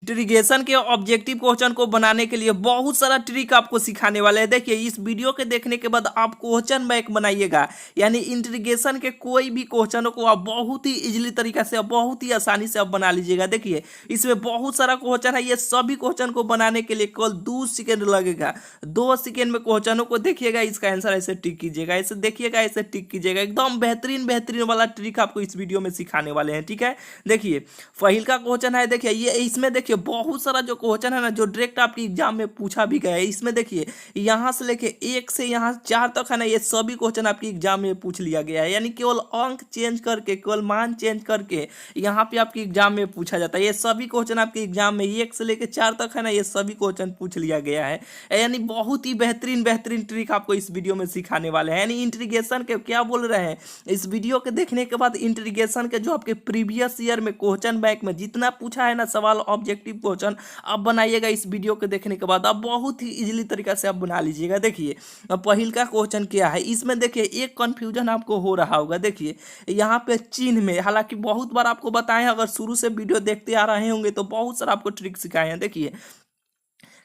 Integration के objective question को बनाने के लिए बहुत सारा ट्रिक आपको सिखाने वाले हैं। देखिए इस वीडियो के देखने के बाद आप क्वेश्चन बैंक बनाइएगा, यानी इंटीग्रेशन के कोई भी क्वेश्चन को आप बहुत ही इजीली तरीका से, बहुत ही आसानी से आप बना लीजिएगा। देखिए इसमें बहुत सारा क्वेश्चन है, ये सभी क्वेश्चन को बनाने के लिए केवल 2 सेकेंड लगेगा। 2 सेकेंड में क्वेश्चनों को देखिएगा, इसका आंसर ऐसे टिक कीजिएगा, ऐसे देखिएगा, ऐसे टिक कीजिएगा। एकदम बेहतरीन बेहतरीन वाला ट्रिक आपको इस वीडियो में सिखाने वाले हैं। ठीक है, देखिए पहिल का क्वेश्चन है, देखिए ये इसमें देखिए बहुत सारा जो क्वेश्चन है ना, जो डायरेक्ट आपकी एग्जाम में पूछा भी गया है। इसमें देखिए यहाँ से लेके 1 से यहाँ 4 तक है ना, ये सभी क्वेश्चन आपकी एग्जाम में पूछ लिया गया है। यानी केवल अंक चेंज करके, केवल मान चेंज करके यहाँ पे आपकी एग्जाम में पूछा जाता है। ये सभी क्वेश्चन आपके एग्जाम में 1 से लेके 4 तक है ना, ये सभी क्वेश्चन पूछ लिया गया है। यानी बहुत ही बेहतरीन बेहतरीन ट्रिक आपको इस वीडियो में सिखाने वाले हैं। यानी इंटीग्रेशन के क्या बोल रहे हैं, इस वीडियो के देखने के बाद इंटीग्रेशन के जो आपके प्रीवियस ईयर में क्वेश्चन बैंक में जितना पूछा है ना सवाल, ऑब्जेक्टिव क्वेश्चन, आप बनाइएगा इस वीडियो के देखने के बाद। आप बहुत ही इजीली तरीका से आप बना लीजिएगा। देखिए पहिल का क्वेश्चन क्या है, इसमें देखिए एक कंफ्यूजन आपको हो रहा होगा। देखिए यहाँ पे चिन्ह में, हालांकि बहुत बार आपको बताएं, अगर शुरू से वीडियो देखते आ रहे होंगे तो बहुत सारा आपको ट्रिक सिखाए हैं। देखिए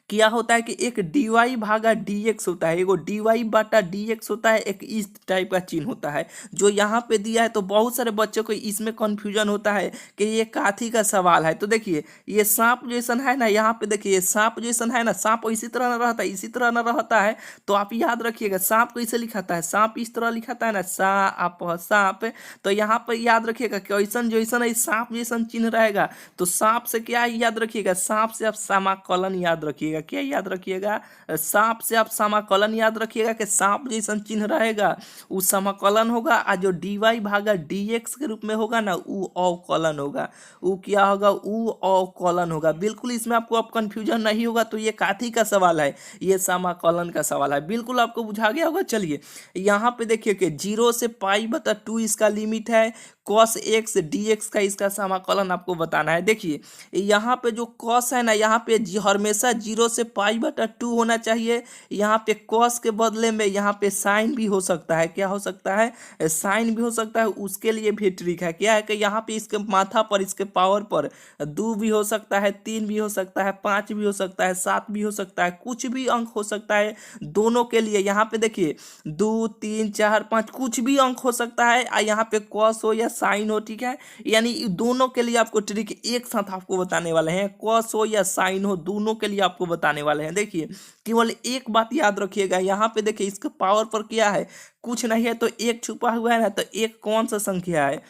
क्या होता है कि एक dy भागा dx होता है, एगो dy बटा dx होता है, एक इस टाइप का चिन्ह होता है जो यहाँ पे दिया है। तो बहुत सारे बच्चों को इसमें कंफ्यूजन होता है कि ये काथी का सवाल है। तो देखिए ये सांप जैसन है ना, यहाँ पे देखिए ये सांप जैसन है ना, सांप इसी तरह न रहता है, इसी तरह न रहता है। तो आप याद रखिएगा सांप कैसे लिखाता है, सांप इस तरह लिखाता है ना, सांप। तो यहाँ पर याद रखिएगा कि ऐसन जैसन है, सांप जैसन चिन्ह रहेगा। तो सांप से क्या याद रखिएगा, सांप से आप समाकलन याद रखिएगा। क्या याद रखिएगा, सांप से आप समाकलन याद रखिएगा कि सांप जैसन चिन्ह रहेगा, वो समाकलन होगा। और जो dy भागा dx के रूप में होगा ना, वो अवकलन होगा। वो क्या होगा, वो अवकलन होगा। बिल्कुल इसमें आपको अब कंफ्यूजन नहीं होगा। तो ये काथी का सवाल है, ये समाकलन का सवाल है। बिल्कुल आपको बुझा गया होगा। चलिए यहाँ पे देखिए कि 0 से π/2 इसका लिमिट है, cos x dx का इसका समाकलन आपको बताना है। देखिए यहाँ पे जो cos है ना, यहाँ पे हमेशा 0 से π/2 होना चाहिए। यहाँ पे cos के बदले में यहाँ पे साइन भी हो सकता है। क्या हो सकता है, साइन भी हो सकता है। उसके लिए भी ट्रिक है, क्या है कि यहाँ पे इसके माथा पर, इसके पावर पर 2 भी हो सकता है, 3 भी हो सकता है, 5 भी हो सकता है, 7 भी हो सकता है, कुछ भी अंक हो सकता है दोनों के लिए। यहाँ पे देखिए 2, 3, 4, 5 कुछ भी अंक हो सकता है। यहाँ पे cos हो या साइन हो, ठीक है। यानी दोनों के लिए आपको ट्रिक एक साथ आपको बताने वाले हैं, cos हो या साइन हो, दोनों के लिए आपको बताने वाले हैं। देखिए केवल एक बात याद रखिएगा, यहाँ पे देखिए इसके पावर पर क्या है, कुछ नहीं है। तो एक छुपा हुआ है ना, तो एक कौन सा संख्या है,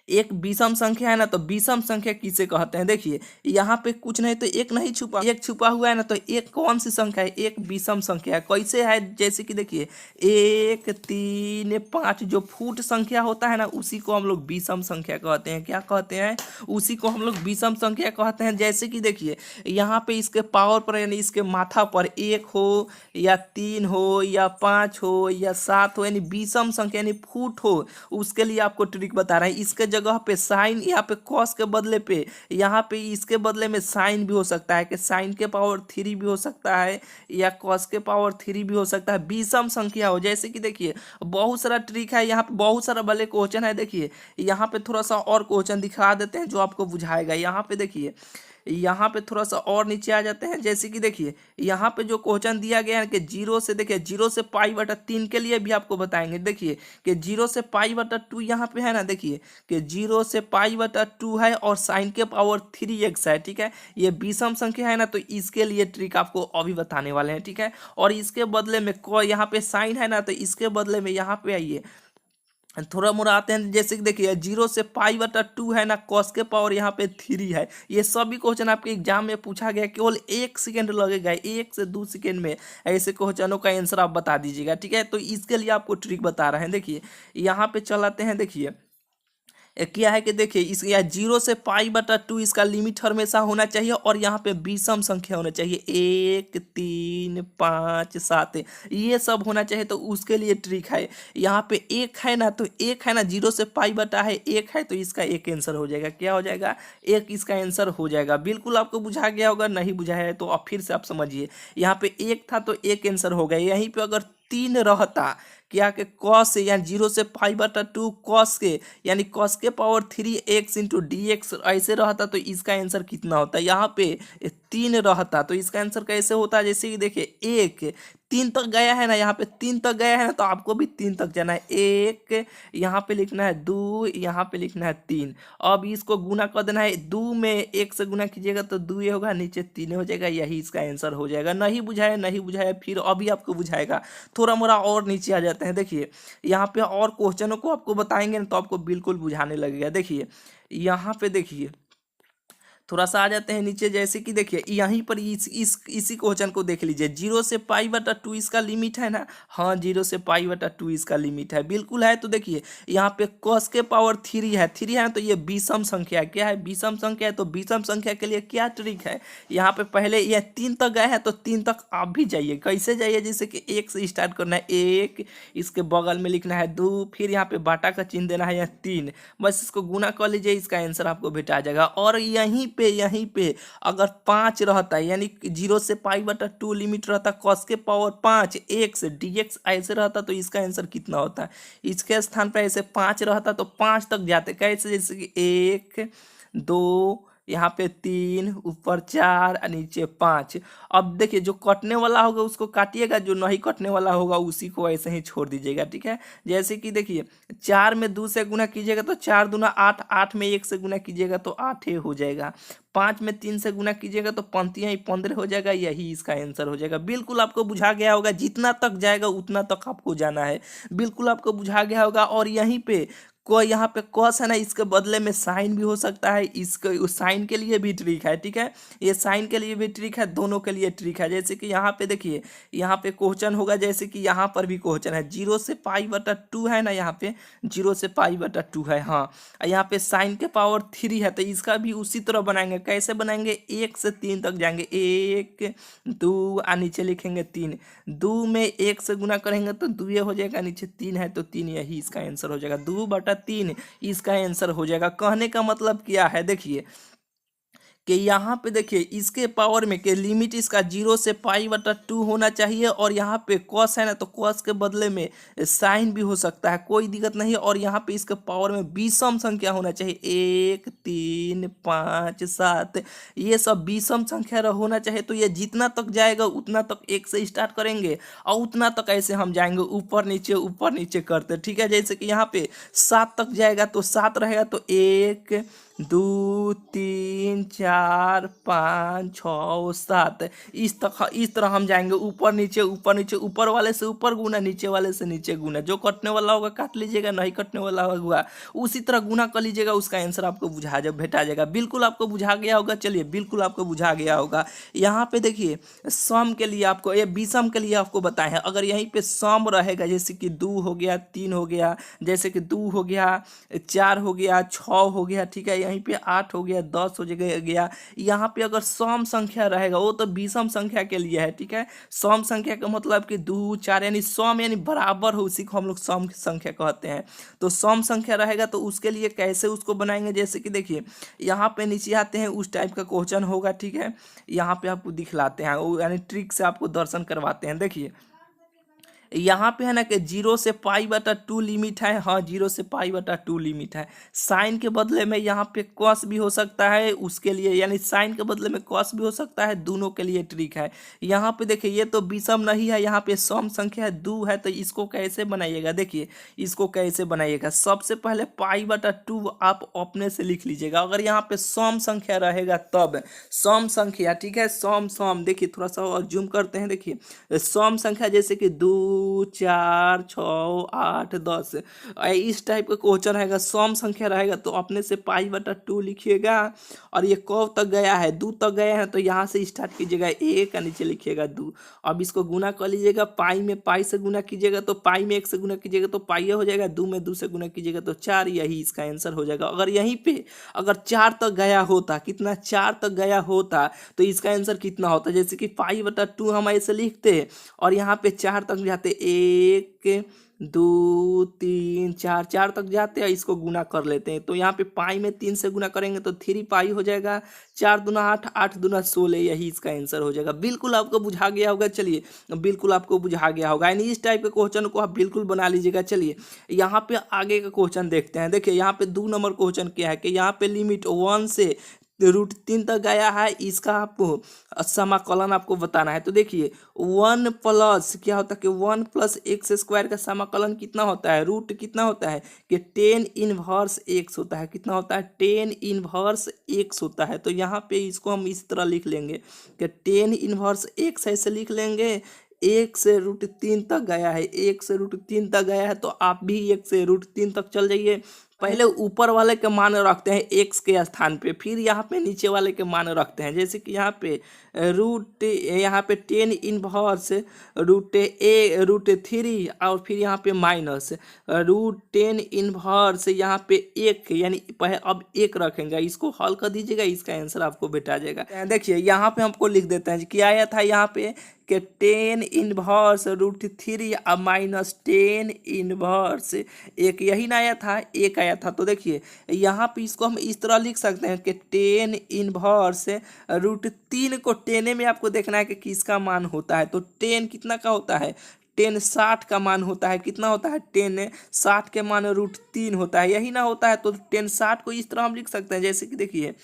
एक विषम संख्या है ना। तो विषम संख्या किसे कहते हैं, देखिए यहाँ पे कुछ नहीं, तो एक नहीं छुपा, एक छुपा हुआ है ना। तो एक कौन सी संख्या है, एक विषम संख्या है। कैसे है, जैसे कि देखिए 1, 3, 5 जो फुट संख्या होता है ना, उसी को हम लोग विषम संख्या कहते हैं। क्या कहते हैं, उसी को हम लोग विषम संख्या कहते हैं। जैसे कि देखिए यहाँ पे इसके पावर पर, यानी इसके माथा पर 1 हो या 3 हो या 5 हो या 7 हो, यानी विषम संख्या यानी फुट हो, उसके लिए आपको ट्रिक बता रहे हैं। इसके जगह पे साइन, यहाँ पे कॉस के बदले पे, यहाँ पे इसके बदले में साइन भी हो सकता है कि साइन के पावर 3 भी हो सकता है, या कॉस के पावर 3 भी हो सकता है। विषम संख्या हो, जैसे कि देखिए बहुत सारा ट्रिक है, यहाँ पे बहुत सारा भले क्वेश्चन है। देखिए यहाँ पे थोड़ा सा और क्वेश्चन दिखा देते हैं जो आपको बुझाएगा। यहाँ पे देखिए, यहाँ पे थोड़ा सा और नीचे आ जाते हैं। जैसे कि देखिए यहाँ पे जो क्वेश्चन दिया गया है कि 0 से, देखिए 0 से π/3 के लिए भी आपको बताएंगे। देखिए कि 0 से π/2 यहाँ पे है ना, देखिए कि 0 से π/2 है और साइन के पावर 3x है, ठीक है। ये विषम संख्या है ना, तो इसके लिए ट्रिक आपको अभी बताने वाले हैं, ठीक है। और इसके बदले में यहाँ पे साइन है ना, तो इसके बदले में यहाँ पे आइए थोड़ा मोड़ा आते हैं। जैसे कि देखिए 0 से π/2 है ना, कॉस के पावर यहाँ पे 3 है। ये सभी क्वेश्चन आपके एग्जाम में पूछा गया, केवल 1 सेकेंड लगेगा, 1 से 2 सेकेंड में ऐसे क्वेश्चनों का आंसर आप बता दीजिएगा, ठीक है। तो इसके लिए आपको ट्रिक बता रहे हैं। देखिए यहाँ पे चलाते हैं। देखिए क्या है कि देखिए इस 0 से π/2 इसका लिमिट हमेशा होना चाहिए, और यहाँ पे विषम संख्या होना चाहिए, 1, 3, 5, 7 ये सब होना चाहिए। तो उसके लिए ट्रिक है, यहाँ पे 1 है ना, तो 1 है ना, 0 से π/1 है, तो इसका एक आंसर हो जाएगा। क्या हो जाएगा, एक इसका आंसर हो जाएगा। बिल्कुल आपको बुझा गया होगा, नहीं बुझा है तो अब फिर से आप समझिए। यहाँ पे 1 था तो एक आंसर हो गया। यहीं पे अगर 3 रहता, क्या के कॉस यानी 0 से π/2 कॉस के यानी कॉस के power 3x into D x ऐसे रहता तो इसका आंसर कितना होता है। यहाँ पे 3 रहता तो इसका आंसर कैसे होता है, जैसे कि देखिए 1 3 तक गया है ना, यहाँ पे 3 तक गया है ना, तो आपको भी 3 तक जाना है। 1 यहाँ पे लिखना है 2, यहाँ पे लिखना है 3। अब इसको गुना कर देना है, 2 में 1 से गुना कीजिएगा तो 2 होगा, नीचे 3 हो जाएगा, यही इसका आंसर हो जाएगा। नहीं बुझाया नहीं बुझाया, फिर अभी आपको बुझाएगा। थोड़ा मोड़ा और नीचे आ जाते हैं, देखिए यहाँ पे और क्वेश्चनों को आपको बताएंगे ना तो आपको बिल्कुल बुझाने लगेगा। देखिए यहाँ पे देखिए थोड़ा सा आ जाते हैं नीचे, जैसे कि देखिए यहीं पर इसी क्वेश्चन को देख लीजिए। 0 से π/2 इसका लिमिट है ना, हाँ 0 से π/2 इसका लिमिट है, बिल्कुल है। तो देखिए यहाँ पे cos के पावर 3 है, 3 है तो ये विषम संख्या है। क्या है, विषम संख्या है। तो विषम संख्या के लिए क्या ट्रिक है, यहाँ पे पहले ये 3 तक गए हैं तो 3 तक आप भी जाइए। कैसे जाइए, जैसे कि 1 से स्टार्ट करना है, 1 इसके बगल में लिखना है 2, फिर यहाँ पे बाटा का चिन्ह देना है, यहाँ 3, बस इसको गुना कर लीजिए, इसका आंसर आपको भेटा जाएगा। और यहीं पे अगर 5 रहता है यानी 0 से π/2 लिमिट रहता, cos के पावर 5 x dx ऐसे रहता तो इसका आंसर कितना होता। इसके स्थान पर ऐसे 5 रहता तो 5 तक जाते, कैसे, जैसे कि 1 2 यहाँ पे 3 ऊपर 4 और नीचे 5। अब देखिए जो कटने वाला होगा उसको काटिएगा, जो नहीं कटने वाला होगा उसी को ऐसे ही छोड़ दीजिएगा, ठीक है। जैसे कि देखिए 4 में 2 से गुना कीजिएगा तो 4 दूना 8, 8 में 1 से गुना कीजिएगा तो 8 ही हो जाएगा। 5 में 3 से गुना कीजिएगा तो 15 हो जाएगा, यही इसका आंसर हो जाएगा। बिल्कुल आपको बुझा गया होगा, जितना तक जाएगा उतना तक आपको जाना है, बिल्कुल आपको बुझा गया होगा। और यहीं पे कोई यहाँ पे कॉस है ना, इसके बदले में साइन भी हो सकता है, इसके उस साइन के लिए भी ट्रिक है, ठीक है। ये साइन के लिए भी ट्रिक है, दोनों के लिए ट्रिक है। जैसे कि यहाँ पे देखिए यहाँ पे क्वेश्चन होगा, जैसे कि यहाँ पर भी क्वेश्चन है 0 से π/2 है ना, यहाँ पे 0 से π/2 है, हाँ। यहाँ पे साइन के पावर 3 है तो इसका भी उसी तरह बनाएंगे। कैसे बनाएंगे, 1 से 3 तक जाएंगे, 1 2 और नीचे लिखेंगे 3, 2 में 1 से गुना करेंगे तो 2 हो जाएगा, नीचे 3 है तो 3, यही इसका आंसर हो जाएगा। 2/3 इसका आंसर हो जाएगा। कहने का मतलब क्या है, देखिए कि यहाँ पे देखिए इसके पावर में के लिमिट इसका 0 से π/2 होना चाहिए, और यहाँ पे कॉस है ना तो कॉस के बदले में साइन भी हो सकता है, कोई दिक्कत नहीं। और यहाँ पे इसके पावर में विषम संख्या होना चाहिए, 1 3 5 7 ये सब विषम संख्या होना चाहिए। तो ये जितना तक जाएगा उतना तक 1 से स्टार्ट करेंगे और उतना तक ऐसे हम जाएंगे ऊपर नीचे करते, ठीक है। जैसे कि यहाँ पे 7 तक जाएगा तो 7 रहेगा तो 1 2 3 4 5 6 7 इस तरह हम जाएंगे ऊपर नीचे ऊपर वाले से ऊपर गुना, नीचे वाले से नीचे गुना। जो कटने वाला होगा काट लीजिएगा, नहीं कटने वाला होगा उसी तरह गुना कर लीजिएगा, उसका आंसर आपको भेटा जाएगा। बिल्कुल आपको बुझा गया होगा, चलिए बिल्कुल आपको बुझा गया होगा। यहाँ पे देखिए सम के लिए आपको, ये विषम के लिए आपको बताए हैं। अगर यहीं पे सम रहेगा, जैसे कि 2 हो गया 3 हो गया, जैसे कि 2 हो गया 4 हो गया 6 हो गया, ठीक है। यहीं पे 8 हो गया 10 हो गया। यहाँ पे अगर सम संख्या रहेगा वो तो विषम संख्या के लिए है, ठीक है। सम संख्या का मतलब कि 2 4 यानी सम यानी बराबर हो, उसी को हम लोग सम संख्या कहते हैं। तो सम संख्या रहेगा तो उसके लिए कैसे उसको बनाएंगे, जैसे कि देखिए यहाँ पे नीचे आते हैं, उस टाइप का क्वेश्चन होगा, ठीक है। यहाँ पे आपको दिखलाते हैं, यानी ट्रिक से आपको दर्शन करवाते हैं। देखिए यहाँ पे है ना कि 0 से π/2 लिमिट है, हाँ 0 से π/2 लिमिट है। साइन के बदले में यहाँ पे कॉस भी हो सकता है, उसके लिए यानी साइन के बदले में कॉस भी हो सकता है, दोनों के लिए ट्रिक है। यहाँ पे देखिए ये तो विषम नहीं है, यहाँ पे सम संख्या 2 है, तो इसको कैसे बनाइएगा, देखिए इसको कैसे बनाइएगा। सबसे पहले π/2 आप अपने से लिख लीजिएगा। अगर यहाँ पे सम संख्या रहेगा तब सम संख्या, ठीक है, सम देखिए थोड़ा सा और जूम करते हैं। देखिए सम संख्या जैसे कि 2 4 6 8 10 इस टाइप का क्वेश्चन रहेगा, सम संख्या रहेगा तो अपने से π/2 लिखिएगा। और ये कब तक गया है, 2 तक गया है, तो यहाँ से स्टार्ट कीजिएगा, 1 का नीचे लिखिएगा 2। अब इसको गुना कर लीजिएगा, पाई में पाई से गुना कीजिएगा तो पाई में 1 से गुना कीजिएगा तो पाई हो जाएगा, 2 में 2 से गुना कीजिएगा तो 4, यही इसका आंसर हो जाएगा। अगर यहीं पे अगर 4 तक गया होता, कितना 4 तक गया होता तो इसका आंसर कितना होता, जैसे कि π/2 हम ऐसे लिखते और यहाँ पे 4 तक जाते जाते 1 2 3 4 4 तक जाते हैं, इसको गुना कर लेते हैं। तो यहाँ पे पाई में 3 से गुना करेंगे तो 3 पाई हो जाएगा, 4 दूना 8, 8 दूना 16, यही इसका आंसर हो जाएगा। बिल्कुल आपको बुझा गया होगा। चलिए बिल्कुल आपको बुझा गया होगा, यानी इस टाइप के क्वेश्चन को आप बिल्कुल बना लीजिएगा। चलिए यहाँ पे आगे का क्वेश्चन देखते हैं। देखिए यहाँ पे 2 नंबर क्वेश्चन क्या है कि यहाँ पे लिमिट 1 से √3 तक गया है, इसका आपको समाकलन आपको बताना है। तो देखिए 1 प्लस क्या होता है कि 1 प्लस एक्स स्क्वायर का समाकलन कितना होता है, रूट कितना होता है कि 10 इनवर्स एक्स होता है। कितना होता है, 10 इनवर्स एक्स होता है। तो यहाँ पे इसको हम इस तरह लिख लेंगे कि 10 इनवर्स एक्स ऐसे लिख लेंगे। 1 से √3 तक गया है, 1 से √3 तक गया है, तो आप भी 1 से √3 तक चल जाइए। पहले ऊपर वाले के मान रखते हैं एक्स के स्थान पे, फिर यहाँ पे नीचे वाले के मान रखते हैं। जैसे कि यहाँ पे यहाँ पे 10 इनवर्स √3 और फिर यहाँ पे माइनस √10 इनवर्स यहाँ पे 1, यानी पहले अब 1 रखेंगे, इसको हल कर दीजिएगा, इसका आंसर आपको बेटा जाएगा। देखिए यहाँ पे हमको लिख देते हैं क्या आया था यहाँ पे कि 10 इनवर्स √3 और माइनस 10 इनवर्स 1, यही ना आया था, 1 आया था। तो देखिए यहाँ पे इसको हम इस तरह लिख सकते हैं कि 10 इनवर्स √3 को 10 में आपको देखना है कि किसका मान होता है। तो 10 कितना का होता है, 10 60 का मान होता है। कितना होता है, 10 60 के मान √3 होता है, यही ना होता है। तो 10 60 को इस तरह हम लिख सकते हैं, जैसे कि देखिए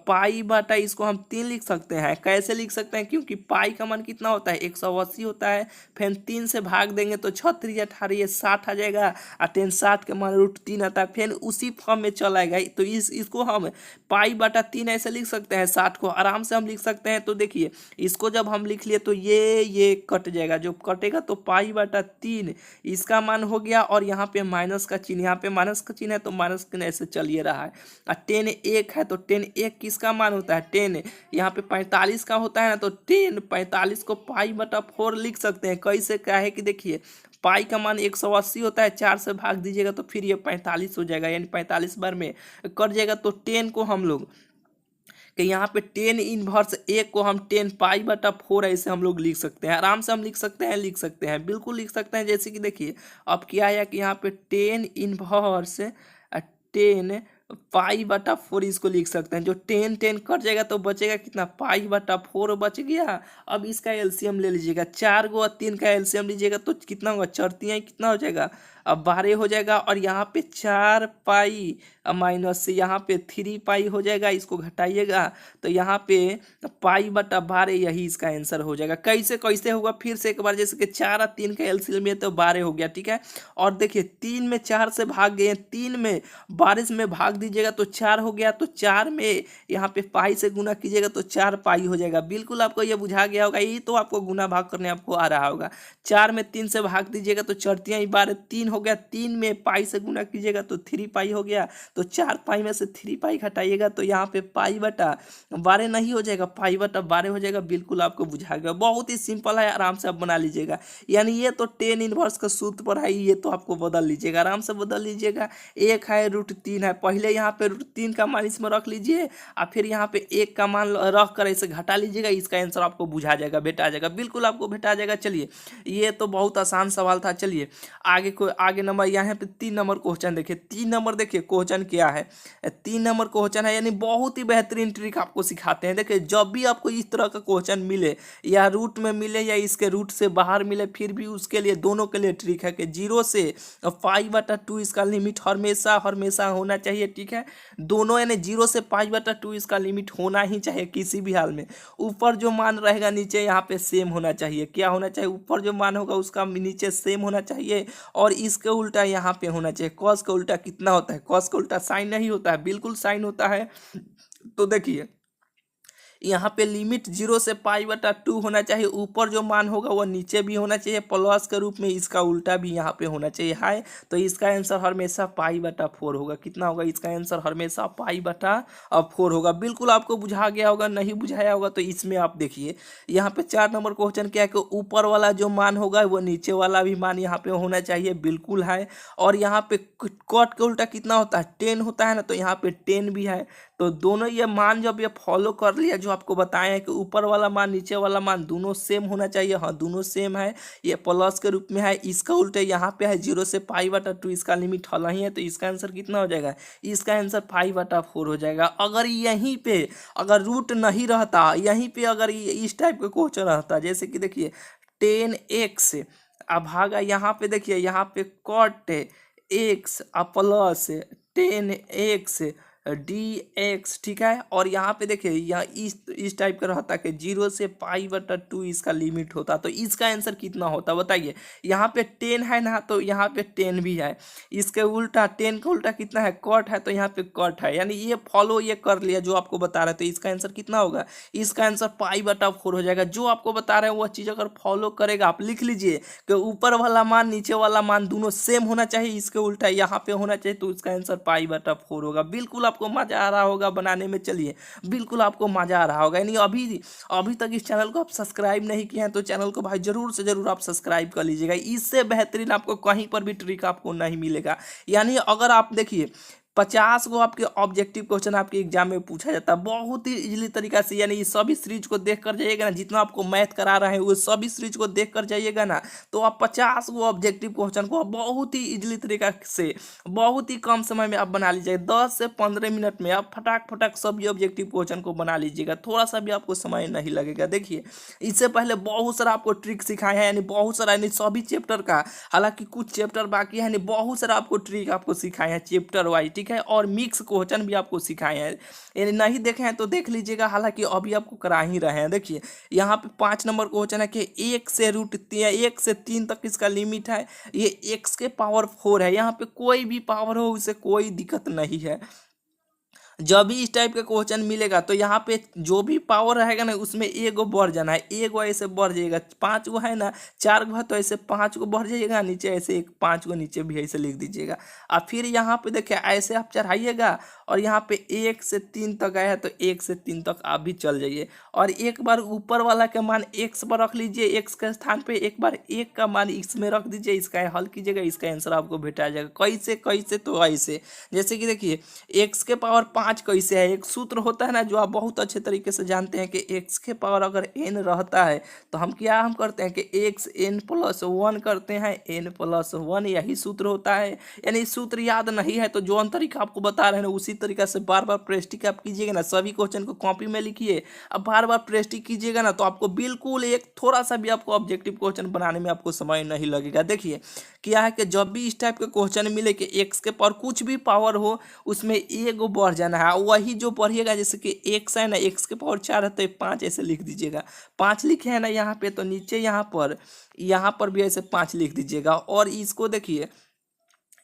पाई बटा इसको हम 3 लिख सकते हैं। कैसे लिख सकते हैं, क्योंकि पाई का मान कितना होता है, 180 होता है। फिर 3 से भाग देंगे तो 6 3 18 60 आ जाएगा, और 10 60 के मान √3 आता है, फिर उसी फॉर्म में चल आएगा। तो इसको हम पाई बटा 3 ऐसे लिख सकते हैं, 60 को आराम से हम लिख सकते हैं। तो देखिए इसको जब हम लिख लिए तो ये कट जाएगा, जो कटेगा तो पाई बटा 3 इसका मान हो गया, और यहाँ पे माइनस का चिन्ह, यहाँ पे माइनस का चिन्ह है तो माइनस का ऐसे चलिए रहा है। और 10 1 है तो 10 1 किसका मान होता है, 10 यहाँ पे 45 का होता है ना, तो 10 45 को पाई बटा 4 लिख सकते हैं। कैसे क्या है कि देखिए पाई का मान 180 होता है, 4 से भाग दीजिएगा तो फिर ये 45 हो जाएगा, यानी 45 बार में कट जाएगा। तो 10 को हम लोग कि यहाँ पे 10 इनवर्स 1 को हम 10 पाई बटा 4 ऐसे हम लोग लिख सकते हैं। आराम से हम लिख सकते हैं, बिल्कुल लिख सकते हैं। जैसे कि देखिए अब क्या आया कि यहाँ पे 10 इनवर्स 10 पाई बटा 4 इसको लिख सकते हैं। जो 10 10 कट जाएगा तो बचेगा कितना, पाई बटा 4 बच गया। अब इसका एलसीएम ले लीजिएगा, 4 और 3 का एलसीएम लीजिएगा तो कितना होगा, 4 3 कितना हो जाएगा, अब 12 हो जाएगा। और यहाँ पे 4 पाई माइनस से यहाँ पे 3 पाई हो जाएगा, इसको घटाइएगा तो यहाँ पे पाई बटा 12, यही इसका आंसर हो जाएगा। कैसे कैसे होगा, फिर से एक बार, जैसे कि 4 और 3 का एलसीएम में तो 12 हो गया, ठीक है। और देखिए 3 में 4 से भाग गए, 3 में 12 में भाग दीजिएगा तो 4 हो गया। तो 4 में यहाँ पे पाई से गुना कीजिएगा तो 4 पाई हो जाएगा। बिल्कुल आपको ये बुझा गया होगा, ये तो आपको गुना भाग करने आपको आ रहा होगा। 4 में 3 से भाग दीजिएगा तो 4 3 12 3 हो गया। 3 में पाई से गुना कीजिएगा तो 3 पाई हो गया। तो 4 पाई में से 3 पाई घटाइएगा तो यहाँ पे पाई बटा 12 नहीं हो जाएगा, पाई बटा 12 हो जाएगा। बिल्कुल आपको बुझा गया, बहुत ही सिंपल है, आराम से आप बना लीजिएगा। यानी ये तो 10 इनवर्स का सूत्र पर है, ये तो आपको बदल लीजिएगा, आराम से बदल लीजिएगा। 1 है √3 है, पहले यहाँ पे √3 का मान इसमें रख लीजिए और फिर यहाँ पे 1 का मान रख कर ऐसे घटा लीजिएगा, इसका आंसर आपको बुझा जाएगा, भेटा जाएगा, बिल्कुल आपको भेटा जाएगा। चलिए ये तो बहुत आसान सवाल था। चलिए आगे नंबर यहाँ पे 3 नंबर क्वेश्चन देखिए। 3 नंबर देखिए क्वेश्चन क्या है, 3 नंबर क्वेश्चन है, यानी बहुत ही बेहतरीन ट्रिक आपको सिखाते हैं। देखिए जब भी आपको इस तरह का क्वेश्चन मिले, या रूट में मिले या इसके रूट से बाहर मिले, फिर भी उसके लिए दोनों के लिए ट्रिक है कि 0 से पाई बटा 2 इसका लिमिट हमेशा होना चाहिए, ठीक है। दोनों यानी 0 से पाई बटा 2 इसका लिमिट होना ही चाहिए किसी भी हाल में। ऊपर जो मान रहेगा नीचे यहाँ पे सेम होना चाहिए। क्या होना चाहिए, ऊपर जो मान होगा उसका नीचे सेम होना चाहिए, और इसके उल्टा यहाँ पे होना चाहिए। कॉस का उल्टा कितना होता है, कॉस का उल्टा साइन नहीं होता है, बिल्कुल साइन होता है। तो देखिए यहाँ पे लिमिट 0 से पाई बटा 2 होना चाहिए, ऊपर जो मान होगा वो नीचे भी होना चाहिए, प्लस के रूप में इसका उल्टा भी यहाँ पे होना चाहिए है। तो इसका आंसर हमेशा पाई बटा 4 होगा। कितना होगा, इसका आंसर हमेशा पाई बटा 4 होगा। बिल्कुल आपको बुझा गया होगा, नहीं बुझाया होगा तो इसमें आप देखिए यहाँ पे 4 नंबर क्वेश्चन क्या है कि ऊपर वाला जो मान होगा वो नीचे वाला भी मान यहाँ पे होना चाहिए, बिल्कुल है। और यहाँ पे कट के उल्टा कितना होता है, 10 होता है ना, तो यहाँ पे 10 भी है। तो दोनों ये मान जब ये फॉलो कर लिया जो आपको बताए हैं कि ऊपर वाला मान नीचे वाला मान दोनों सेम होना चाहिए, हाँ दोनों सेम है, ये प्लस के रूप में है, इसका उल्टे यहाँ पे है 0 से π/2 इसका लिमिट हला ही है, तो इसका आंसर कितना हो जाएगा, इसका आंसर π/4 हो जाएगा। अगर यहीं पे अगर रूट नहीं रहता, यहीं पे अगर इस टाइप का क्वेश्चन रहता, जैसे कि देखिए 10x अब भागा, यहाँ पे देखिए यहाँ पे cot x plus 10x dx, ठीक है, और यहाँ पे देखिए यहाँ इस टाइप का रहता कि 0 से π/2 इसका लिमिट होता, तो इसका आंसर कितना होता बताइए। यहाँ पे 10 है ना, तो यहाँ पे 10 भी है, इसके उल्टा 10 का उल्टा कितना है cot है, तो यहाँ पे cot है, यानी ये फॉलो ये कर लिया जो आपको बता रहे, तो इसका आंसर कितना होगा, इसका आंसर π/4 हो जाएगा। जो आपको बता रहे हैं वह चीज़ अगर फॉलो करेगा, आप लिख लीजिए कि ऊपर वाला मान नीचे वाला मान दोनों सेम होना चाहिए, इसके उल्टा यहाँ पे होना चाहिए, तो इसका आंसर π/4 होगा। बिल्कुल आपको मजा आ रहा होगा बनाने में, चलिए बिल्कुल आपको मजा आ रहा होगा। यानी अभी तक इस चैनल को आप सब्सक्राइब नहीं किए हैं तो चैनल को भाई जरूर से जरूर आप सब्सक्राइब कर लीजिएगा, इससे बेहतरीन आपको कहीं पर भी ट्रिक आपको नहीं मिलेगा। यानी अगर आप देखिए 50 को आपके ऑब्जेक्टिव क्वेश्चन आपके एग्जाम में पूछा जाता है बहुत ही इजीली तरीका से, यानी ये सभी सीरीज को देख कर जाइएगा ना, जितना आपको मैथ करा रहे हैं वो सभी सीरीज को देख कर जाइएगा ना, तो आप 50 को ऑब्जेक्टिव क्वेश्चन को बहुत ही इजीली तरीका से बहुत ही कम समय में आप बना लीजिएगा। 10 से 15 मिनट में आप फटाक सभी ऑब्जेक्टिव क्वेश्चन को बना लीजिएगा, थोड़ा सा भी आपको समय नहीं लगेगा। देखिए इससे पहले बहुत सारा आपको ट्रिक सिखाया है, यानी बहुत सारा, यानी सभी चैप्टर का, हालांकि कुछ चैप्टर बाकी है, यानी बहुत सारा आपको ट्रिक आपको सिखाए हैं चैप्टर वाइज, ठीक है, और मिक्स क्वेश्चन भी आपको सिखाए हैं, यानी नहीं देखे हैं तो देख लीजिएगा, हालांकि अभी आपको करा ही रहे हैं। देखिए यहाँ पे 5 नंबर क्वेश्चन है कि 1 से 3 तक इसका लिमिट है, ये x के पावर 4 है, यहाँ पे कोई भी पावर हो उसे कोई दिक्कत नहीं है। जब भी इस टाइप का क्वेश्चन मिलेगा तो यहाँ पे जो भी पावर रहेगा ना उसमें एगो बढ़ जाना है, एगो ऐसे बढ़ जाएगा, 5 गो है ना, 4 गो है तो ऐसे 5 गो बढ़ जाइएगा, नीचे ऐसे एक 5 गो नीचे भी ऐसे लिख दीजिएगा। अब फिर यहाँ पे देखिए ऐसे आप चढ़ाइएगा और यहाँ पे 1 से 3 तक आया है तो 1 से 3 तक आप भी चल जाइए, और एक बार ऊपर वाला का मान x पर रख लीजिए, x के स्थान पे एक बार 1 का मान x में रख दीजिए, इसका हल कीजिएगा, इसका आंसर आपको भेटा जाएगा। कैसे तो ऐसे, जैसे कि देखिए x के पावर 5 कैसे है, एक सूत्र होता है ना जो आप बहुत अच्छे तरीके से जानते हैं कि x के पावर अगर n रहता है तो हम करते हैं कि x n+1 करते हैं, n+1, यही सूत्र होता है। यानी सूत्र याद नहीं है तो जो तरीका आपको बता रहे हैं उसी तरीका से बार बार प्रैक्टिस आप कीजिएगा ना, सभी क्वेश्चन को कॉपी में लिखिए, अब बार बार प्रैक्टिस कीजिएगा ना, तो आपको बिल्कुल एक थोड़ा सा भी आपको ऑब्जेक्टिव क्वेश्चन बनाने में आपको समय नहीं लगेगा। देखिए क्या है कि जब भी इस टाइप के क्वेश्चन मिले कि x के पावर कुछ भी पावर हो उसमें एगो बढ़ जाना है, वही जो बढ़िएगा, जैसे कि x है ना, x के पावर 4 है तो 5 ऐसे लिख दीजिएगा, 5 लिखे हैं ना यहाँ पे, तो नीचे यहाँ पर भी ऐसे 5 लिख दीजिएगा। और इसको देखिए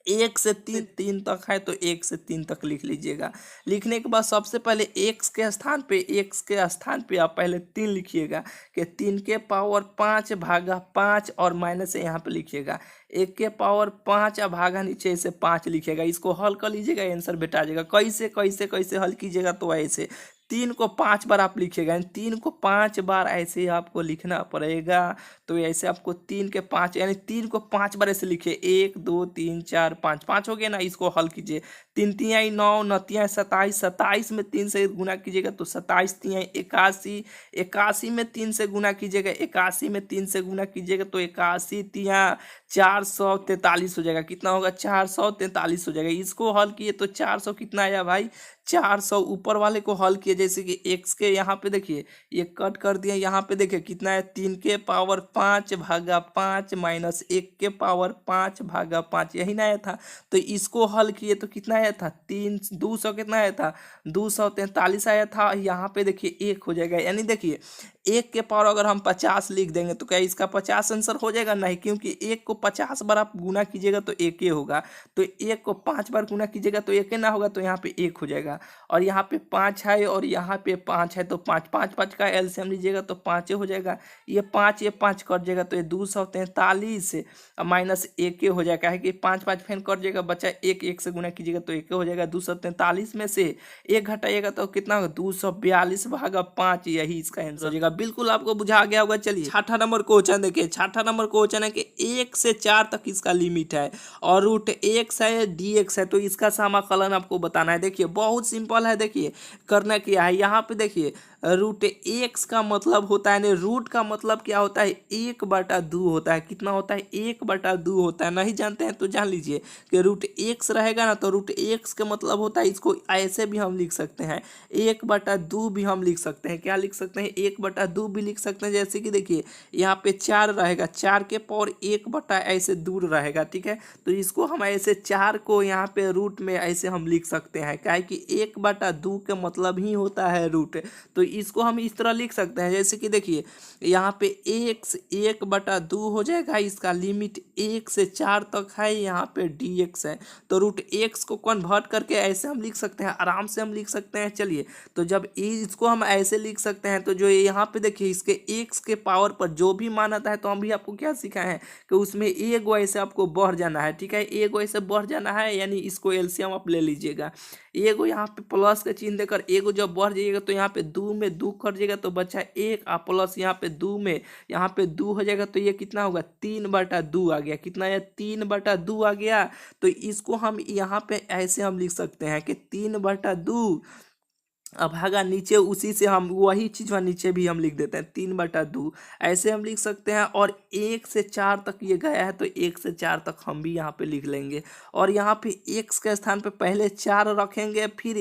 1 से 3 तक है तो 1 से 3 तक लिख लीजिएगा। लिखने के बाद सबसे पहले x के स्थान पे आप पहले 3 लिखिएगा कि 3 के पावर 5/5 और माइनस से यहाँ पे लिखिएगा 1 के पावर 5 भागा नीचे से 5 लिखिएगा, इसको हल कर लीजिएगा, आंसर बेटा जाएगा। कैसे हल कीजिएगा, तो ऐसे 3 को 5 बार आप लिखिएगा, 3 को 5 बार ऐसे आपको लिखना पड़ेगा, तो ऐसे आपको 3 के 5 यानी 3 को 5 बार ऐसे लिखिए, 1 2 3 4 5 हो गया ना, इसको हल कीजिए। 3 तिहाई 9, 9 तिहाई 27, 27 में 3 से गुना कीजिएगा तो 27 तिहाई 81, 81 में 3 से गुना कीजिएगा, 81 में 3 से गुना कीजिएगा तो 81 तिहा 443 हो जाएगा। कितना होगा, 443 हो जाएगा। इसको हल किए तो 400 कितना आया भाई, 400 ऊपर वाले को हल किए, जैसे कि x के यहाँ पे देखिए ये कट कर दिया, यहाँ पे देखिए कितना है, 3 के पावर 5/5 माइनस 1 के पावर 5/5, यही ना आया था, तो इसको हल किए तो कितना आया था, 200 कितना आया था, 243 आया था। यहाँ पे देखिए 1 हो जाएगा, यानी देखिए 1 के पावर अगर हम 50 लिख देंगे तो क्या इसका 50 आंसर हो जाएगा, नहीं, क्योंकि 1 को 50 बार आप गुना कीजिएगा तो 1 ही होगा, तो 1 को 5 बार गुना कीजिएगा तो 1 ना होगा, तो यहाँ पे 1 हो जाएगा। और यहाँ पे 5 है और यहाँ पे 5 है तो 5 का एलसीएम लीजिएगा तो 5 हो जाएगा, ये 5 कट जाएगा तो ये 243 माइनस 1 हो जाएगा, है कि 5 फैन कट जाएगा, बच्चा 1 से गुना कीजिएगा तो 1 हो जाएगा। 243 में से 1 घटाइएगा तो कितना होगा, 242/5, यही इसका आंसर हो जाएगा। बिल्कुल आपको बुझा गया होगा। चलिए छठा नंबर क्वेश्चन देखिए, छठा नंबर क्वेश्चन है कि 1 से 4 तक इसका लिमिट है और रूट एक्स है dx है, तो इसका समाकलन आपको बताना है। देखिए बहुत सिंपल है, देखिए करना क्या है, यहाँ पे देखिए रूट एक्स का मतलब होता है, रूट का मतलब क्या होता है, 1/2 होता है। कितना होता है, 1/2 होता है। नहीं जानते हैं तो जान लीजिए कि रूट एक्स रहेगा ना, तो रूट एक्स का मतलब होता है, इसको ऐसे भी हम लिख सकते हैं, 1/2 भी हम लिख सकते हैं। क्या लिख सकते हैं, 1/2 भी लिख सकते हैं। जैसे कि देखिए यहाँ पे 4 रहेगा, 4 के पावर 1 ऐसे दूर रहेगा, ठीक है। तो इसको हम ऐसे 4 को यहाँ पे रूट में ऐसे हम लिख सकते हैं, क्या है कि 1/2 का मतलब ही होता है रूट। तो इसको हम इस तरह लिख सकते हैं, जैसे कि देखिए यहाँ पे x 1/2 हो जाएगा, इसका लिमिट 1 से 4 तक है, यहाँ पे dx है। तो रूट x को कन्वर्ट करके ऐसे हम लिख सकते हैं, आराम से हम लिख सकते हैं। चलिए तो जब इसको हम ऐसे लिख सकते हैं, तो जो यहाँ पे देखिए इसके x के पावर पर जो भी मान आता है, तो हम भी आपको क्या सिखाए हैं कि उसमें एगो ऐसे आपको बढ़ जाना है, ठीक है। एगो ऐसे बढ़ जाना है, यानी इसको एलसीएम आप ले लीजिएगा। एगो यहाँ पे प्लस का चिन्ह देकर एगो जब बढ़ जाइएगा, तो यहाँ पे 2 में 2 कर जाएगा, तो बचा 1 और प्लस यहाँ पे 2 में यहाँ पे 2 हो जाएगा, तो ये कितना होगा, 3/2 आ गया। कितना है, 3/2 आ गया। तो इसको हम यहाँ पे ऐसे हम लिख सकते हैं कि 3/2, अब भागा नीचे, उसी से हम वही चीज नीचे भी हम लिख देते हैं 3/2, ऐसे हम लिख सकते हैं। और 1 से 4 तक ये गया है, तो 1 से 4 तक हम भी यहाँ पे लिख लेंगे। और यहाँ पे x के स्थान पे पहले 4 रखेंगे, फिर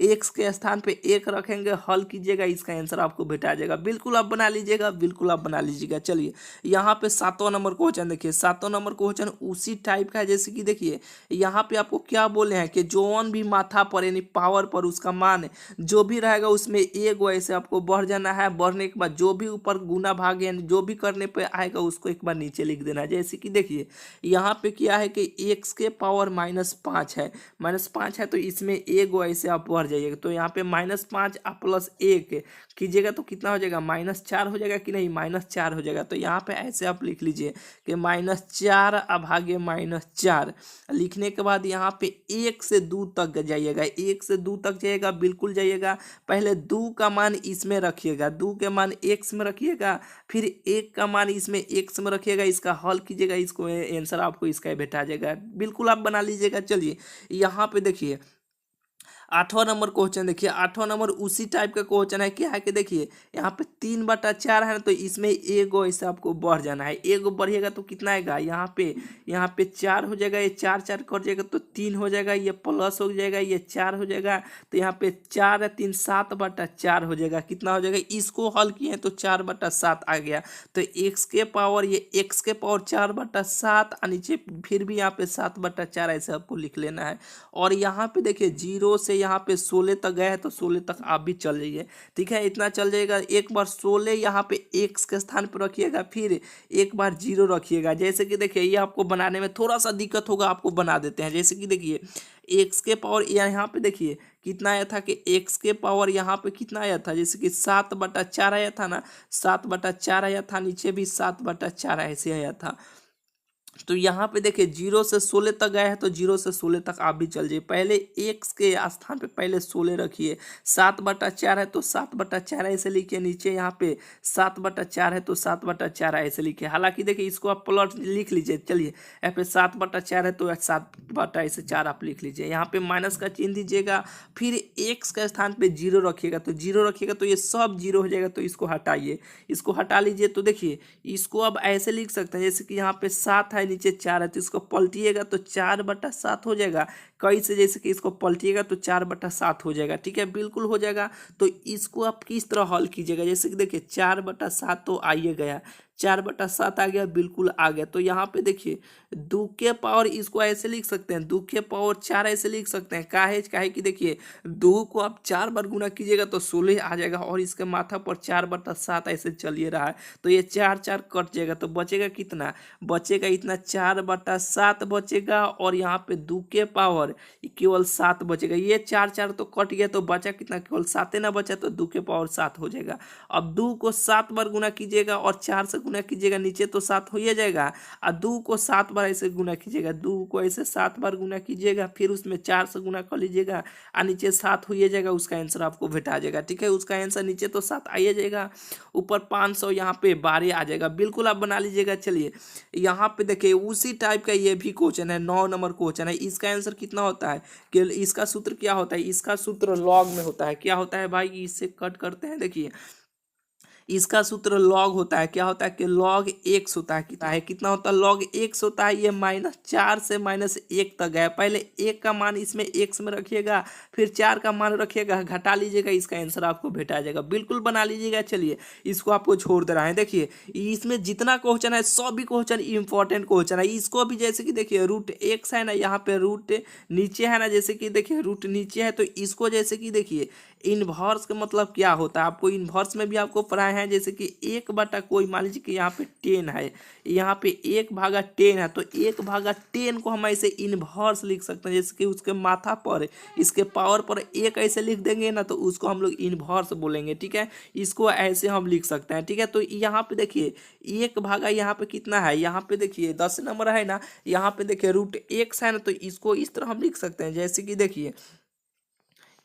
x के स्थान पे 1 रखेंगे, हल कीजिएगा, इसका आंसर आपको भेटा जाएगा। बिल्कुल आप बना लीजिएगा, बिल्कुल आप बना लीजिएगा। चलिए यहाँ पे 7वां नंबर क्वेश्चन देखिए, 7वां नंबर क्वेश्चन उसी टाइप का है। जैसे कि देखिए यहाँ पे आपको क्या बोले हैं कि जोन भी माथा पर यानी पावर पर उसका मान जो भी रहेगा उसमें एगो ऐसे आपको बढ़ जाना है। बढ़ने के बाद जो भी ऊपर गुना भाग यानी जो भी करने पे आएगा उसको एक बार नीचे लिख देना है। जैसे कि देखिए यहाँ पे क्या है कि x के पावर -5 है, -5 है, तो इसमें एगो ऐसे आप बढ़ जाइएगा। तो यहाँ पे -5 प्लस 1 कीजिएगा तो कितना हो जाएगा, -4 हो जाएगा कि नहीं, -4 हो जाएगा। तो यहाँ पे ऐसे आप लिख लीजिए कि -4 अभागे -4। लिखने के बाद यहाँ पे 1 से 2 तक जाइएगा, 1 से 2 तक जाइएगा, बिल्कुल जाइएगा। पहले 2 का मान इसमें रखिएगा, 2 के मान x में रखिएगा, फिर 1 का मान इसमें x में रखिएगा, इसका हल कीजिएगा, इसको आंसर आपको इसका भेटा जाएगा। बिल्कुल आप बना लीजिएगा। चलिए यहाँ पे देखिए 8वां नंबर क्वेश्चन देखिए, 8वां नंबर उसी टाइप का क्वेश्चन है। क्या है कि देखिए यहाँ पे 3/4 है ना, तो इसमें एगो ऐसे आपको बढ़ जाना है। एगो बढ़िएगा तो कितना आएगा, यहाँ पे 4 हो जाएगा, ये 4 4 कर जाएगा तो 3 हो जाएगा, ये प्लस हो जाएगा, ये 4 हो जाएगा, तो यहाँ पे 4 है 3 7/4 हो जाएगा। कितना हो जाएगा, इसको हल किए तो 4/7 आ गया। तो x के पावर, ये x के पावर 4/7 नीचे फिर भी यहाँ पे 7/4 ऐसे आपको लिख लेना है। और यहाँ पे देखिए 0 से यहाँ पे 16 तक गए हैं, तो 16 तक आप भी चल जाइए, ठीक है। इतना चल जाएगा। एक बार 16 यहाँ पे x के स्थान पर रखिएगा, फिर एक बार 0 रखिएगा। जैसे कि देखिए ये आपको बनाने में थोड़ा सा दिक्कत होगा, आपको बना देते हैं। जैसे कि देखिए x के पावर यहाँ पे देखिए कितना आया था कि x के पावर यहाँ पे कितना आया था, जैसे कि 7/4 आया था ना, 7/4 आया था, नीचे भी 7/4 ऐसे आया था। तो यहाँ पे देखिए 0 से 16 तक गए हैं, तो 0 से 16 तक आप भी चल जाइए। पहले x के स्थान पे पहले 16 रखिए, 7/4 है तो 7/4 ऐसे लिखिए, नीचे यहाँ पे 7/4 है तो 7/4 ऐसे लिखिए। हालांकि देखिए इसको आप प्लॉट लिख लीजिए। चलिए यहाँ पे 7/4 है तो 7/4 आप लिख लीजिए। यहाँ पे माइनस का चिन्ह दीजिएगा, फिर x के स्थान पे 0 रखिएगा, तो 0 रखिएगा तो ये सब 0 हो जाएगा, तो इसको हटाइए, इसको हटा लीजिए। तो देखिए इसको अब ऐसे लिख सकते हैं, जैसे कि यहाँ पे 7 है, नीचे 4 है, तो इसको पलटिएगा तो 4/7 हो जाएगा। कई से जैसे कि इसको पलटिएगा तो 4/7 हो जाएगा, ठीक है, बिल्कुल हो जाएगा। तो इसको आप किस तरह हल कीजिएगा, जैसे कि देखिए 4/7 तो आइए गया, 4/7 आ गया, बिल्कुल आ गया। तो यहाँ पे देखिए 2 के पावर इसको ऐसे लिख सकते हैं, 2 के पावर 4 ऐसे लिख सकते हैं। काहे कि देखिए 2 को आप 4 बार गुना कीजिएगा तो 16 आ जाएगा, और इसके माथा पर 4/7 ऐसे चलिए रहा है, तो ये 4 4 कट जाएगा, तो बचेगा कितना, बचेगा इतना 4/7 बचेगा। और यहाँ पे 2 के पावर पावर केवल 7 बचेगा। ये 4 4 तो कट गया तो बचा कितना, केवल 7 ना बचा, तो 2 के पावर 7 हो जाएगा। अब 2 को 7 बार गुना कीजिएगा और 4 से गुना कीजिएगा, नीचे तो 7 हो ही जाएगा। और 2 को 7 बार ऐसे गुना कीजिएगा, 2 को ऐसे 7 बार गुना कीजिएगा, फिर उसमें 4 से गुना कर लीजिएगा और नीचे 7 हो ही जाएगा। उसका आंसर आपको भेटा जाएगा। ठीक है, उसका आंसर नीचे तो 7 आ ही जाएगा, ऊपर 500 यहाँ पे 12 आ जाएगा। बिल्कुल आप बना लीजिएगा। चलिए यहाँ पे देखिए उसी टाइप का ये भी क्वेश्चन है, 9 नंबर क्वेश्चन है। इसका आंसर कितना होता है कि इसका सूत्र क्या होता है, इसका सूत्र लॉग में होता है। क्या होता है भाई, इससे कट करते हैं। देखिए इसका सूत्र लॉग होता है। क्या होता है कि लॉग एक्स होता है। कितना होता है, लॉग एक्स होता है। ये -4 से -1 तक है। पहले 1 का मान इसमें एक्स में रखिएगा, फिर 4 का मान रखिएगा, घटा लीजिएगा, इसका आंसर आपको भेटा जाएगा। बिल्कुल बना लीजिएगा। चलिए इसको आपको छोड़ दे रहा है। देखिए इसमें जितना क्वेश्चन है सभी क्वेश्चन इंपॉर्टेंट क्वेश्चन है। इसको भी जैसे कि देखिए रूट एक्स है ना, यहाँ पे रूट नीचे है ना, जैसे कि देखिए रूट नीचे है, तो इसको जैसे कि देखिए इन्वर्स का मतलब क्या होता है, आपको इन्वर्स में भी आपको पढ़ाए हैं। जैसे कि 1 बटा कोई, मान लीजिए कि यहाँ पे 10 है, यहाँ पे 1/10 है, तो 1/10 को हम ऐसे इन्वर्स लिख सकते हैं। जैसे कि उसके माथा पर, इसके पावर पर 1 ऐसे लिख देंगे ना, तो उसको हम लोग इन्वर्स बोलेंगे। ठीक है, इसको ऐसे हम लिख सकते हैं। ठीक है, तो यहाँ पे देखिए 1 यहाँ पे कितना है, यहाँ पे देखिए 10 नंबर है ना, यहाँ पे देखिए रूट एक्स है ना, तो इसको इस तरह हम लिख सकते हैं। जैसे कि देखिए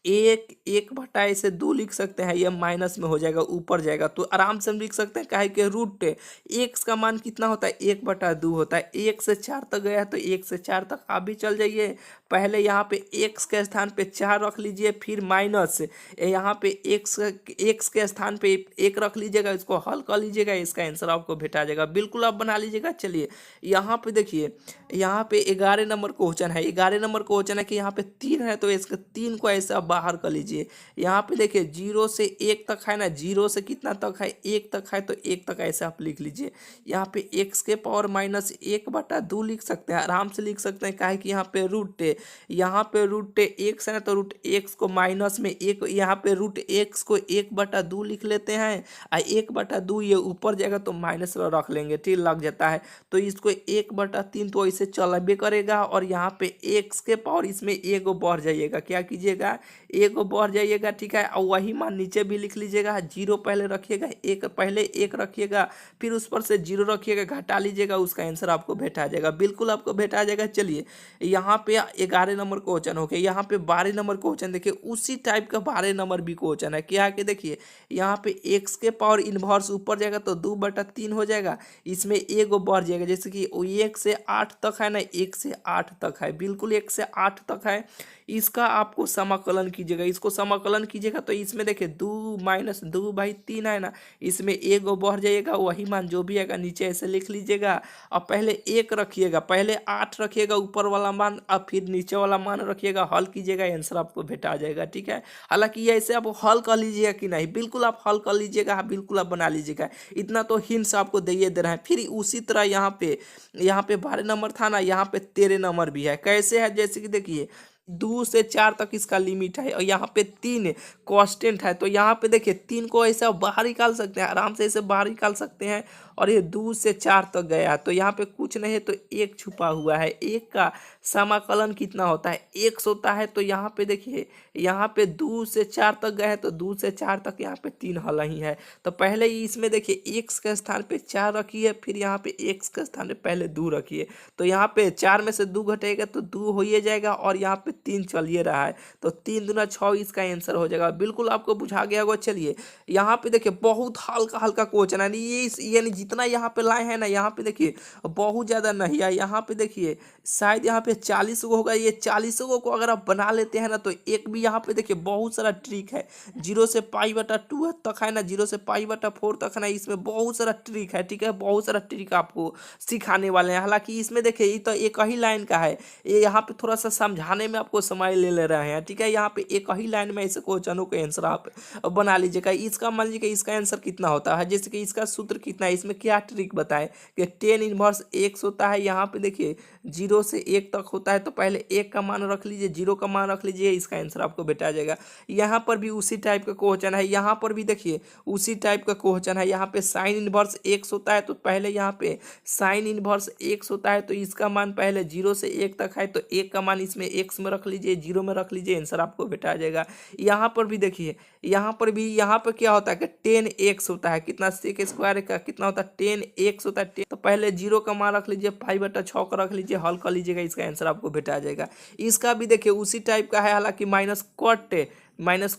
1/2 लिख सकते हैं, ये माइनस में हो जाएगा, ऊपर जाएगा, तो आराम से हम लिख सकते हैं। काहे कि रूट एक्स का मान कितना होता है, 1/2 होता है। 1 से 4 तक गया, तो 1 से 4 तक आप भी चल जाइए। पहले यहाँ पे एक्स के स्थान पे 4 रख लीजिए, फिर माइनस यहाँ पे एक्स के स्थान पे 1 रख लीजिएगा, इसको हल कर लीजिएगा, इसका आंसर आपको भेटा जाएगा। बिल्कुल आप बना लीजिएगा। चलिए यहाँ पे देखिए, यहाँ पे 11 नंबर क्वेश्चन है। 11 नंबर क्वेश्चन है कि यहाँ पे 3 है, तो इसके 3 को ऐसा बाहर कर लीजिए। यहाँ पे देखिए 0 से 1 तक है ना, 0 से कितना तक है, 1 तक है, तो 1 तक ऐसे आप लिख लीजिए। यहाँ पे एक्स के पावर -1/2 लिख सकते हैं, आराम से लिख सकते हैं। काहे कि यहाँ पे रूट एक्स है ना, तो रूट एक्स को माइनस में 1, यहाँ पे रूट एक्स को 1/2 लिख लेते हैं, और 1/2 ये ऊपर जाएगा तो माइनस रख लेंगे, ठीक लग जाता है। तो इसको 1/3 तो ऐसे चलबे करेगा, और यहाँ पे एक्स के पावर इसमें 1 बढ़ जाइएगा। क्या कीजिएगा, 1 बढ़ जाइएगा। ठीक है, और वही मान नीचे भी लिख लीजिएगा। 0 पहले रखिएगा, 1 पहले 1 रखिएगा, फिर उस पर से 0 रखिएगा, घटा लीजिएगा, उसका आंसर आपको भेटा जाएगा। बिल्कुल आपको भेटा जाएगा। चलिए यहाँ पे 11 नंबर क्वेश्चन हो गया। यहाँ पे 12 नंबर क्वेश्चन देखिए, उसी टाइप का 12 नंबर भी क्वेश्चन है। क्या है कि देखिए यहाँ पे एक्स के पावर इनवर्स ऊपर जाएगा तो 2/3 हो जाएगा, इसमें 1 बढ़ जाएगा। जैसे कि 1 से 8 तक है ना, 1 से 8 तक है, बिल्कुल 1 से 8 तक है। इसका आपको समाकलन कीजिएगा, इसको समाकलन कीजिएगा, तो इसमें देखिए 2 - 2/3 है ना, इसमें 1 बढ़ जाएगा, वही मान जो भी आएगा नीचे ऐसे लिख लीजिएगा। अब पहले 1 रखिएगा, पहले 8 रखिएगा ऊपर वाला मान, अब फिर नीचे वाला मान रखिएगा, हल कीजिएगा, आंसर आपको भेटा जाएगा। ठीक है, हालांकि ये ऐसे आप हल कर लीजिएगा कि नहीं, बिल्कुल आप हल कर लीजिएगा, बिल्कुल आप बना लीजिएगा। इतना तो हिंट्स आपको दे रहा है। फिर उसी तरह यहाँ पे 12 नंबर था ना, यहाँ पे 13 नंबर भी है। कैसे है, जैसे कि देखिए 2 से 4 तक इसका लिमिट है, और यहाँ पे 3 कांस्टेंट है। तो यहाँ पे देखिए 3 को ऐसे बाहर निकाल सकते हैं, आराम से ऐसे बाहर निकाल सकते हैं। और ये 2 से 4 तक गया, तो यहाँ पे कुछ नहीं है, तो 1 छुपा हुआ है। 1 का समाकलन कितना होता है, 1 होता है। तो यहाँ पे देखिए, यहाँ पे 2 से 4 तक गए, तो 2 से 4 तक यहाँ पे 3 हल ही है। तो पहले ही इसमें देखिए एक्स के स्थान पे 4 रखिए, फिर यहाँ पे एक्स के स्थान पे पहले 2 रखिए। तो यहाँ पे 4 में से 2 घटेगा तो 2 हो ही जाएगा, और यहाँ पे 3 चलिए रहा है, तो 3 दूना 6 इसका आंसर हो जाएगा। बिल्कुल आपको बुझा गया होगा। चलिए यहाँ पे देखिए बहुत हल्का हल्का क्वेश्चन है, ये यानी जितना यहाँ पे लाए हैं ना, यहाँ पे देखिए बहुत ज़्यादा नहीं है। यहाँ पे देखिए शायद यहाँ पे 40 गो होगा, ये 40 गो को अगर आप बना लेते हैं ना, तो एक भी यहाँ पे देखिए बहुत सारा ट्रिक है। 0 से π/2 तक है ना, 0 से π/4 तक है ना, इसमें बहुत सारा ट्रिक है। ठीक है, बहुत सारा ट्रिक आपको सिखाने वाले हैं। हालांकि इसमें देखिए ये तो एक ही लाइन का है, ये यहाँ पे थोड़ा सा समझाने में आपको समय ले रहे हैं। ठीक है, यहाँ पे एक ही लाइन में ऐसे क्वेश्चनों के आंसर आप बना लीजिएगा। इसका मान लीजिए इसका आंसर कितना होता है, जैसे कि इसका सूत्र कितना है, इसमें क्या ट्रिक बताए कि 10 इनवर्स x होता है। यहाँ पे देखिए 0 से 1 तक होता है, तो पहले 1 का मान रख लीजिए, 0 का मान रख लीजिए, इसका आंसर आपको बेटा जाएगा। यहाँ पर भी उसी टाइप का क्वेश्चन है, यहाँ पर भी देखिए उसी टाइप का क्वेश्चन है। यहाँ पे साइन इनवर्स x होता है, तो पहले यहाँ पे साइन इनवर्स x होता है, तो इसका मान पहले 0 से 1 तक है, तो 1 का मान इसमें x में में रख लीजिए, जीरो में रख लीजिए, आंसर आपको बेटा आ जाएगा। यहाँ पर भी देखिए, यहाँ पर क्या होता है कि 10x होता है, कितना सेक स्क्वायर का कितना होता है 10x होता है। तो पहले जीरो का मान रख लीजिए, 5/6 का रख लीजिए, हल कर लीजिएगा, इसका आंसर आपको बेटा आ जाएगा। इसका भी देखिए उसी टाइप का है, हालांकि माइनस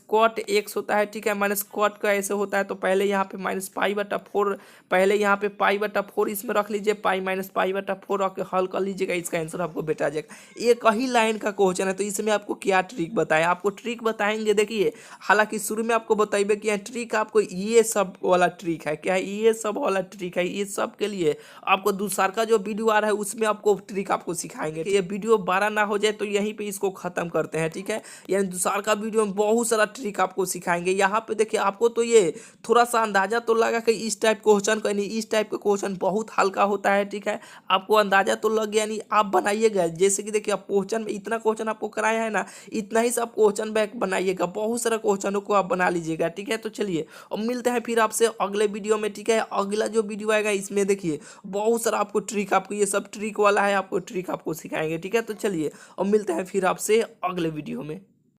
कॉट एक्स होता है, ठीक है। माइनस कॉट का ऐसे होता है, तो पहले यहाँ पे -π/4, पहले यहाँ पे π/4 इसमें रख लीजिए, पाई माइनस π/4 रख के हल कर लीजिएगा, इसका आंसर आपको बेटा आ जाएगा। एक ही लाइन का क्वेश्चन है, तो इसमें आपको क्या ट्रिक बताया, आपको ट्रिक बताएंगे। देखिए हालांकि शुरू में आपको बताइए कि ट्रिक आपको ये सब वाला ट्रिक है, क्या है ये सब वाला ट्रिक है। ये सब के लिए आपको दूसरा का जो वीडियो आ रहा है उसमें आपको ट्रिक आपको सिखाएंगे। ये वीडियो बड़ा ना हो जाए तो यहीं पे इसको खत्म करते हैं, ठीक है। यानी दूसरा का वीडियो में बहुत सारा ट्रिक आपको सिखाएंगे। यहाँ पे देखिए आपको तो ये थोड़ा सा अंदाजा तो लगा कि इस टाइप क्वेश्चन यानी इस टाइप का क्वेश्चन बहुत हल्का होता है, ठीक है। आपको अंदाजा तो लग गया, यानी आप बनाइएगा। जैसे कि देखिए आप क्वेश्चन में इतना क्वेश्चन आपको कराया है ना, इतना ही सब क्वेश्चन बैक बनाइएगा, बहुत सारा क्वेश्चनों को आप बना लीजिएगा, ठीक है। तो चलिए और मिलते हैं फिर आपसे अगले वीडियो में, ठीक है। अगला जो वीडियो आएगा इसमें देखिए बहुत सारा आपको ट्रिक, आपको ये सब ट्रिक वाला है, आपको ट्रिक आपको सिखाएंगे, ठीक है। तो चलिए और मिलते हैं फिर आपसे अगले वीडियो में।